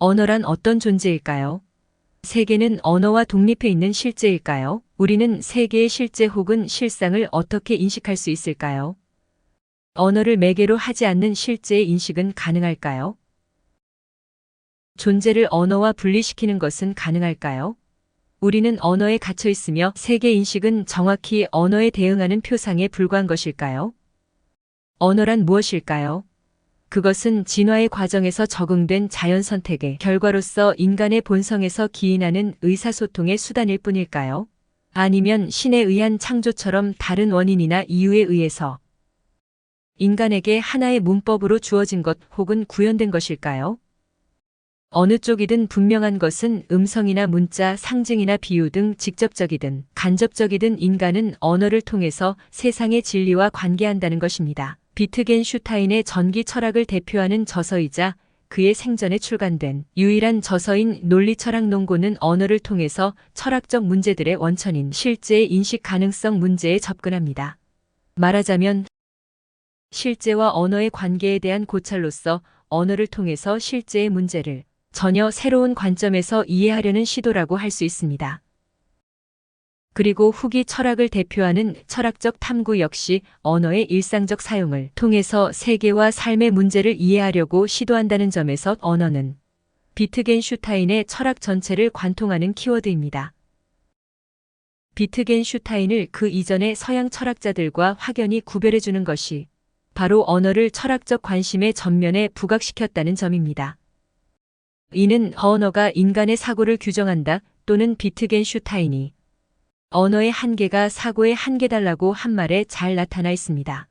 언어란 어떤 존재일까요? 세계는 언어와 독립해 있는 실제일까요? 우리는 세계의 실제 혹은 실상을 어떻게 인식할 수 있을까요? 언어를 매개로 하지 않는 실제의 인식은 가능할까요? 존재를 언어와 분리시키는 것은 가능할까요? 우리는 언어에 갇혀 있으며 세계 인식은 정확히 언어에 대응하는 표상에 불과한 것일까요? 언어란 무엇일까요? 그것은 진화의 과정에서 적응된 자연 선택의 결과로서 인간의 본성에서 기인하는 의사소통의 수단일 뿐일까요? 아니면 신에 의한 창조처럼 다른 원인이나 이유에 의해서 인간에게 하나의 문법으로 주어진 것 혹은 구현된 것일까요? 어느 쪽이든 분명한 것은 음성이나 문자, 상징이나 비유 등 직접적이든 간접적이든 인간은 언어를 통해서 세상의 진리와 관계한다는 것입니다. 비트겐슈타인의 전기 철학을 대표하는 저서이자 그의 생전에 출간된 유일한 저서인 논리철학 논고는 언어를 통해서 철학적 문제들의 원천인 실제의 인식 가능성 문제에 접근합니다. 말하자면 실제와 언어의 관계에 대한 고찰로서 언어를 통해서 실제의 문제를 전혀 새로운 관점에서 이해하려는 시도라고 할 수 있습니다. 그리고 후기 철학을 대표하는 철학적 탐구 역시 언어의 일상적 사용을 통해서 세계와 삶의 문제를 이해하려고 시도한다는 점에서 언어는 비트겐슈타인의 철학 전체를 관통하는 키워드입니다. 비트겐슈타인을 그 이전의 서양 철학자들과 확연히 구별해주는 것이 바로 언어를 철학적 관심의 전면에 부각시켰다는 점입니다. 이는 언어가 인간의 사고를 규정한다 또는 비트겐슈타인이 언어의 한계가 사고의 한계달라고 한 말에 잘 나타나 있습니다.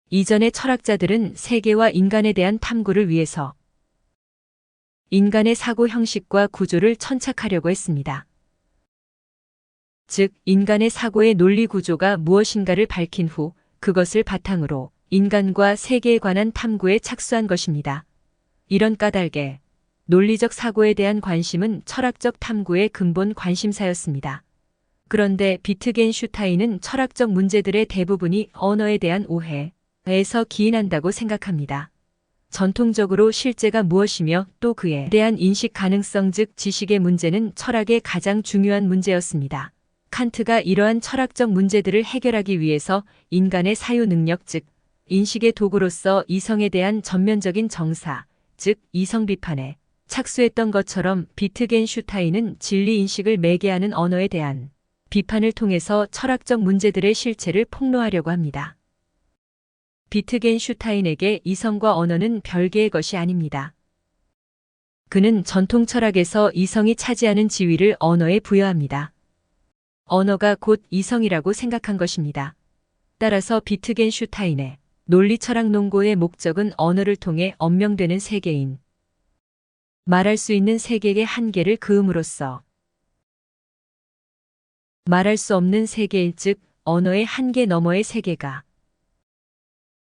이전의 철학자들은 세계와 인간에 대한 탐구를 위해서 인간의 사고 형식과 구조를 천착하려고 했습니다. 즉, 인간의 사고의 논리 구조가 무엇인가를 밝힌 후 그것을 바탕으로 인간과 세계에 관한 탐구에 착수한 것입니다. 이런 까닭에 논리적 사고에 대한 관심은 철학적 탐구의 근본 관심사였습니다. 그런데 비트겐슈타인은 철학적 문제들의 대부분이 언어에 대한 오해에서 기인한다고 생각합니다. 전통적으로 실제가 무엇이며 또 그에 대한 인식 가능성 즉 지식의 문제는 철학의 가장 중요한 문제였습니다. 칸트가 이러한 철학적 문제들을 해결하기 위해서 인간의 사유 능력 즉 인식의 도구로서 이성에 대한 전면적인 정사 즉 이성 비판에 착수했던 것처럼 비트겐슈타인은 진리 인식을 매개하는 언어에 대한 비판을 통해서 철학적 문제들의 실체를 폭로하려고 합니다. 비트겐슈타인에게 이성과 언어는 별개의 것이 아닙니다. 그는 전통 철학에서 이성이 차지하는 지위를 언어에 부여합니다. 언어가 곧 이성이라고 생각한 것입니다. 따라서 비트겐슈타인의 논리철학 논고의 목적은 언어를 통해 언명되는 세계인, 말할 수 있는 세계의 한계를 그음으로써 말할 수 없는 세계일 즉 언어의 한계 너머의 세계가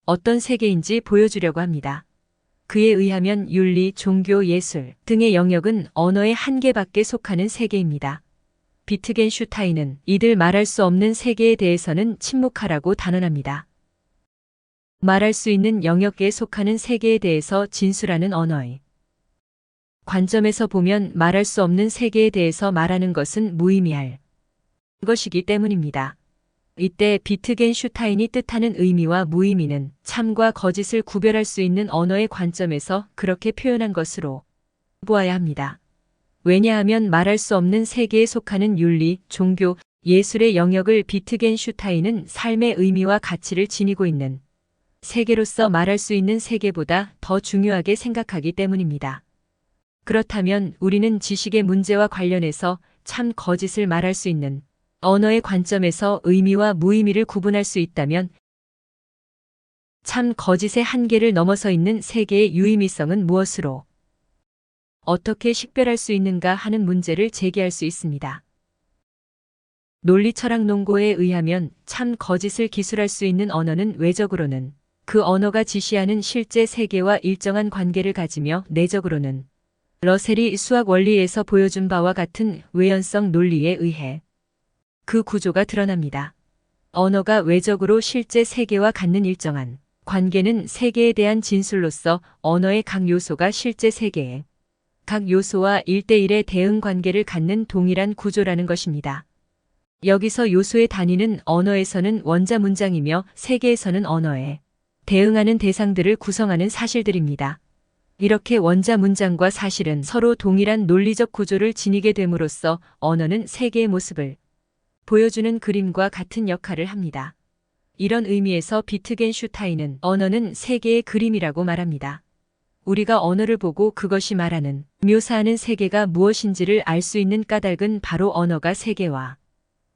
어떤 세계인지 보여주려고 합니다. 그에 의하면 윤리, 종교, 예술 등의 영역은 언어의 한계 밖에 속하는 세계입니다. 비트겐슈타인은 이들 말할 수 없는 세계에 대해서는 침묵하라고 단언합니다. 말할 수 있는 영역에 속하는 세계에 대해서 진술하는 언어의 관점에서 보면 말할 수 없는 세계에 대해서 말하는 것은 무의미할 것이기 때문입니다. 이때 비트겐슈타인이 뜻하는 의미와 무의미는 참과 거짓을 구별할 수 있는 언어의 관점에서 그렇게 표현한 것으로 보아야 합니다. 왜냐하면 말할 수 없는 세계에 속하는 윤리, 종교, 예술의 영역을 비트겐슈타인은 삶의 의미와 가치를 지니고 있는 세계로서 말할 수 있는 세계보다 더 중요하게 생각하기 때문입니다. 그렇다면 우리는 지식의 문제와 관련해서 참 거짓을 말할 수 있는 언어의 관점에서 의미와 무의미를 구분할 수 있다면 참 거짓의 한계를 넘어서 있는 세계의 유의미성은 무엇으로 어떻게 식별할 수 있는가 하는 문제를 제기할 수 있습니다. 논리철학 논고에 의하면 참 거짓을 기술할 수 있는 언어는 외적으로는 그 언어가 지시하는 실제 세계와 일정한 관계를 가지며 내적으로는 러셀이 수학 원리에서 보여준 바와 같은 외연성 논리에 의해 그 구조가 드러납니다. 언어가 외적으로 실제 세계와 갖는 일정한 관계는 세계에 대한 진술로서 언어의 각 요소가 실제 세계에 각 요소와 1대1의 대응 관계를 갖는 동일한 구조라는 것입니다. 여기서 요소의 단위는 언어에서는 원자 문장이며 세계에서는 언어에 대응하는 대상들을 구성하는 사실들입니다. 이렇게 원자 문장과 사실은 서로 동일한 논리적 구조를 지니게 됨으로써 언어는 세계의 모습을 보여주는 그림과 같은 역할을 합니다. 이런 의미에서 비트겐슈타인은 언어는 세계의 그림이라고 말합니다. 우리가 언어를 보고 그것이 말하는, 묘사하는 세계가 무엇인지를 알 수 있는 까닭은 바로 언어가 세계와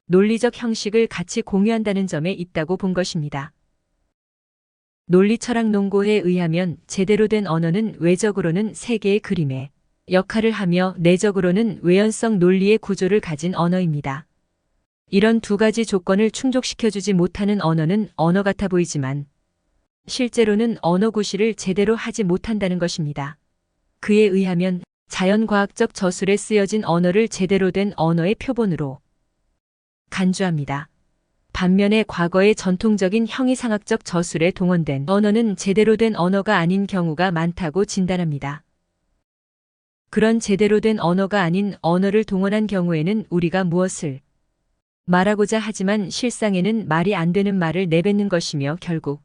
논리적 형식을 같이 공유한다는 점에 있다고 본 것입니다. 논리철학 논고에 의하면 제대로 된 언어는 외적으로는 세계의 그림의 역할을 하며 내적으로는 외연성 논리의 구조를 가진 언어입니다. 이런 두 가지 조건을 충족시켜주지 못하는 언어는 언어 같아 보이지만 실제로는 언어 구실을 제대로 하지 못한다는 것입니다. 그에 의하면 자연과학적 저술에 쓰여진 언어를 제대로 된 언어의 표본으로 간주합니다. 반면에 과거의 전통적인 형이상학적 저술에 동원된 언어는 제대로 된 언어가 아닌 경우가 많다고 진단합니다. 그런 제대로 된 언어가 아닌 언어를 동원한 경우에는 우리가 무엇을 말하고자 하지만 실상에는 말이 안 되는 말을 내뱉는 것이며 결국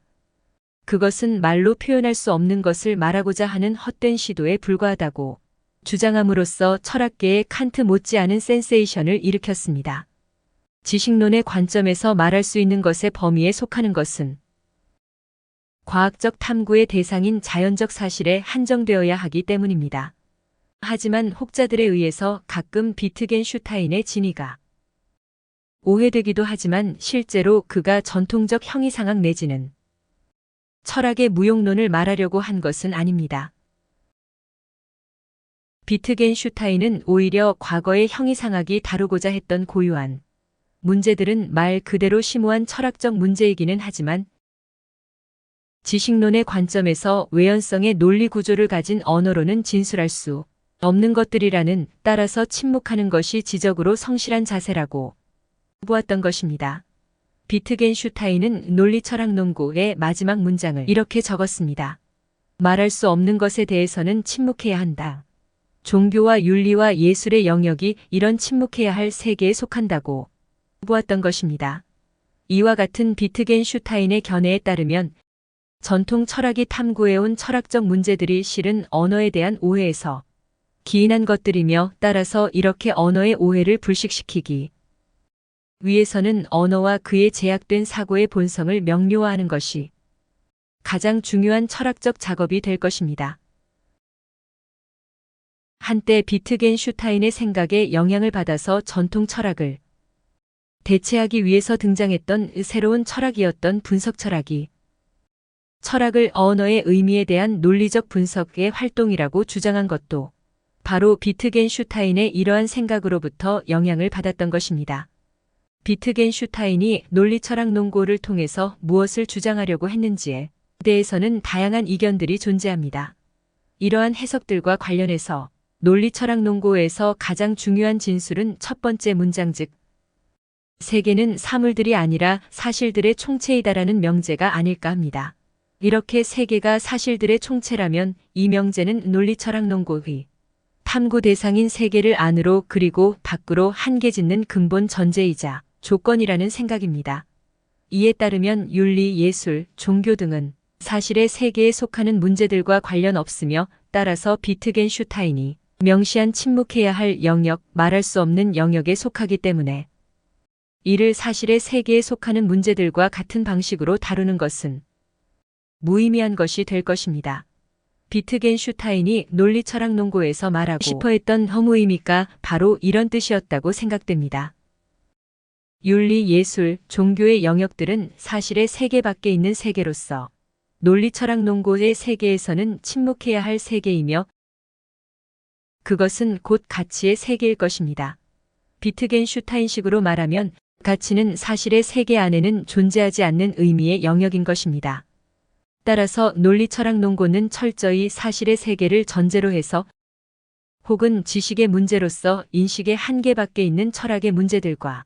그것은 말로 표현할 수 없는 것을 말하고자 하는 헛된 시도에 불과하다고 주장함으로써 철학계의 칸트 못지않은 센세이션을 일으켰습니다. 지식론의 관점에서 말할 수 있는 것의 범위에 속하는 것은 과학적 탐구의 대상인 자연적 사실에 한정되어야 하기 때문입니다. 하지만 혹자들에 의해서 가끔 비트겐슈타인의 진위가 오해되기도 하지만 실제로 그가 전통적 형이상학 내지는 철학의 무용론을 말하려고 한 것은 아닙니다. 비트겐슈타인은 오히려 과거의 형이상학이 다루고자 했던 고유한 문제들은 말 그대로 심오한 철학적 문제이기는 하지만 지식론의 관점에서 외연성의 논리 구조를 가진 언어로는 진술할 수 없는 것들이라는, 따라서 침묵하는 것이 지적으로 성실한 자세라고 보았던 것입니다. 비트겐슈타인은 논리철학 논고의 마지막 문장을 이렇게 적었습니다. 말할 수 없는 것에 대해서는 침묵해야 한다. 종교와 윤리와 예술의 영역이 이런 침묵해야 할 세계에 속한다고 보았던 것입니다. 이와 같은 비트겐슈타인의 견해에 따르면 전통 철학이 탐구해온 철학적 문제들이 실은 언어에 대한 오해에서 기인한 것들이며, 따라서 이렇게 언어의 오해를 불식시키기 위해서는 언어와 그에 제약된 사고의 본성을 명료화하는 것이 가장 중요한 철학적 작업이 될 것입니다. 한때 비트겐슈타인의 생각에 영향을 받아서 전통 철학을 대체하기 위해서 등장했던 새로운 철학이었던 분석 철학이 철학을 언어의 의미에 대한 논리적 분석의 활동이라고 주장한 것도 바로 비트겐슈타인의 이러한 생각으로부터 영향을 받았던 것입니다. 비트겐슈타인이 논리철학 논고를 통해서 무엇을 주장하려고 했는지에 대해서는 다양한 이견들이 존재합니다. 이러한 해석들과 관련해서 논리철학 논고에서 가장 중요한 진술은 첫 번째 문장 즉 세계는 사물들이 아니라 사실들의 총체이다라는 명제가 아닐까 합니다. 이렇게 세계가 사실들의 총체라면 이 명제는 논리철학 논고의 탐구 대상인 세계를 안으로 그리고 밖으로 한계짓는 근본 전제이자 조건이라는 생각입니다. 이에 따르면 윤리, 예술, 종교 등은 사실의 세계에 속하는 문제들과 관련 없으며, 따라서 비트겐슈타인이 명시한 침묵해야 할 영역, 말할 수 없는 영역에 속하기 때문에 이를 사실의 세계에 속하는 문제들과 같은 방식으로 다루는 것은 무의미한 것이 될 것입니다. 비트겐슈타인이 논리철학 논고에서 말하고 싶어했던 허무의미가 바로 이런 뜻이었다고 생각됩니다. 윤리, 예술, 종교의 영역들은 사실의 세계 밖에 있는 세계로서 논리철학 논고의 세계에서는 침묵해야 할 세계이며 그것은 곧 가치의 세계일 것입니다. 비트겐슈타인식으로 말하면 가치는 사실의 세계 안에는 존재하지 않는 의미의 영역인 것입니다. 따라서 논리철학 논고는 철저히 사실의 세계를 전제로 해서 혹은 지식의 문제로서 인식의 한계 밖에 있는 철학의 문제들과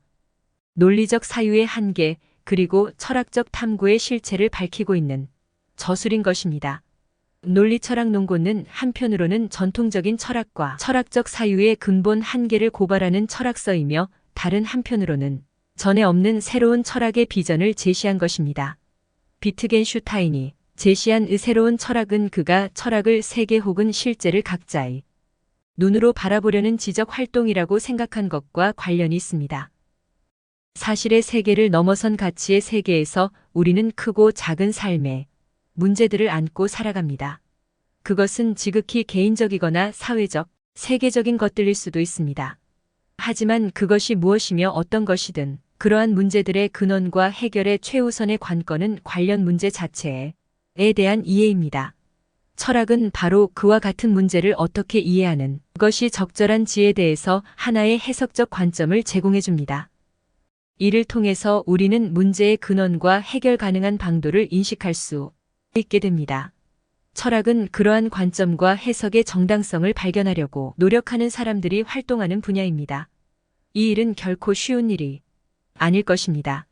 논리적 사유의 한계 그리고 철학적 탐구의 실체를 밝히고 있는 저술인 것입니다. 논리철학 논고는 한편으로는 전통적인 철학과 철학적 사유의 근본 한계를 고발하는 철학서이며 다른 한편으로는 전에 없는 새로운 철학의 비전을 제시한 것입니다. 비트겐슈타인이 제시한 새로운 철학은 그가 철학을 세계 혹은 실제를 각자의 눈으로 바라보려는 지적 활동이라고 생각한 것과 관련이 있습니다. 사실의 세계를 넘어선 가치의 세계에서 우리는 크고 작은 삶의 문제들을 안고 살아갑니다. 그것은 지극히 개인적이거나 사회적, 세계적인 것들일 수도 있습니다. 하지만 그것이 무엇이며 어떤 것이든 그러한 문제들의 근원과 해결의 최우선의 관건은 관련 문제 자체에 대한 이해입니다. 철학은 바로 그와 같은 문제를 어떻게 이해하는 것이 적절한지에 대해서 하나의 해석적 관점을 제공해 줍니다. 이를 통해서 우리는 문제의 근원과 해결 가능한 방도를 인식할 수 있게 됩니다. 철학은 그러한 관점과 해석의 정당성을 발견하려고 노력하는 사람들이 활동하는 분야입니다. 이 일은 결코 쉬운 일이 아닐 것입니다.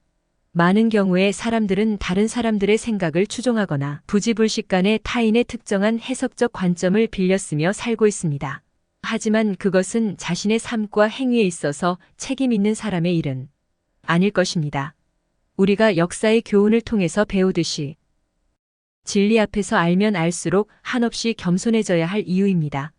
많은 경우에 사람들은 다른 사람들의 생각을 추종하거나 부지불식간에 타인의 특정한 해석적 관점을 빌려 쓰며 살고 있습니다. 하지만 그것은 자신의 삶과 행위에 있어서 책임 있는 사람의 일은 아닐 것입니다. 우리가 역사의 교훈을 통해서 배우듯이 진리 앞에서 알면 알수록 한없이 겸손해져야 할 이유입니다.